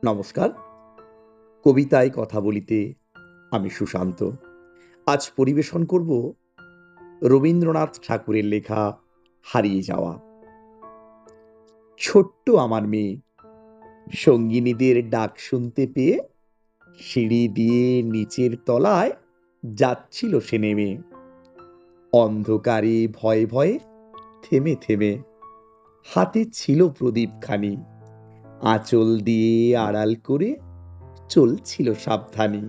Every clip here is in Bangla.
নমস্কার। কবিতায় কথা বলিতে আমি সুশান্ত। আজ পরিবেশন করব রবীন্দ্রনাথ ঠাকুরের লেখা হারিয়ে যাওয়া। ছোট্ট আমার মেয়ে সঙ্গিনীদের ডাক শুনতে পেয়ে সিঁড়ি দিয়ে নিচের তলায় যাচ্ছিল সে নেমে। অন্ধকারে ভয়ে ভয়ে থেমে থেমে হাতে ছিল প্রদীপখানি, আঁচল দিয়ে আড়াল করে চলছিল সাবধানে।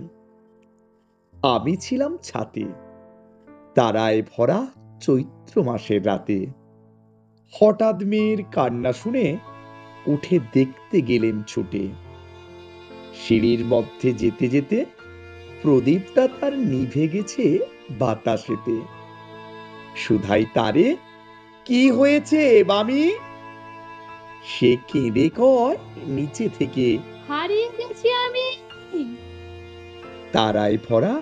আমি ছিলাম ছাতে, তারায় ভরা চৈত্র মাসের রাতে। হঠাৎ মেয়ের কান্না শুনে উঠে দেখতে গেলেন ছুটে। সিঁড়ির মধ্যে যেতে যেতে প্রদীপটা তার নিভে গেছে বাতাসেতে। সুধাই তারে, কি হয়েছে বামি? সে কেঁদে কয় নিচে থেকে, হারিয়ে গেছি আমি। তারায় ভরা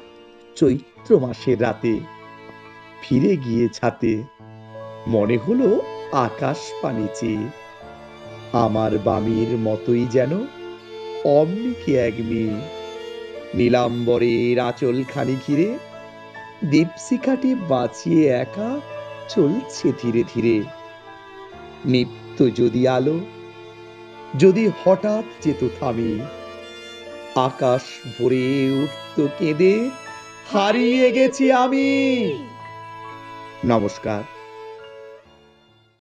চৈত্র মাসের রাতে। ফিরে গিয়ে ছাতে মনে হলো আকাশ পানে চেয়ে আমার বামির মতোই যেন অমনিকে এক মেয়ে। নীলাম্বরের আঁচলখানি ঘিরে দীপশিখাটি বাঁচিয়ে একা চলছে ধীরে ধীরে। নিত্য যদি আলো, যদি হঠাৎ যেত থামি, আকাশ ভরে উঠত কেঁদে, হারিয়ে গেছি আমি। নমস্কার।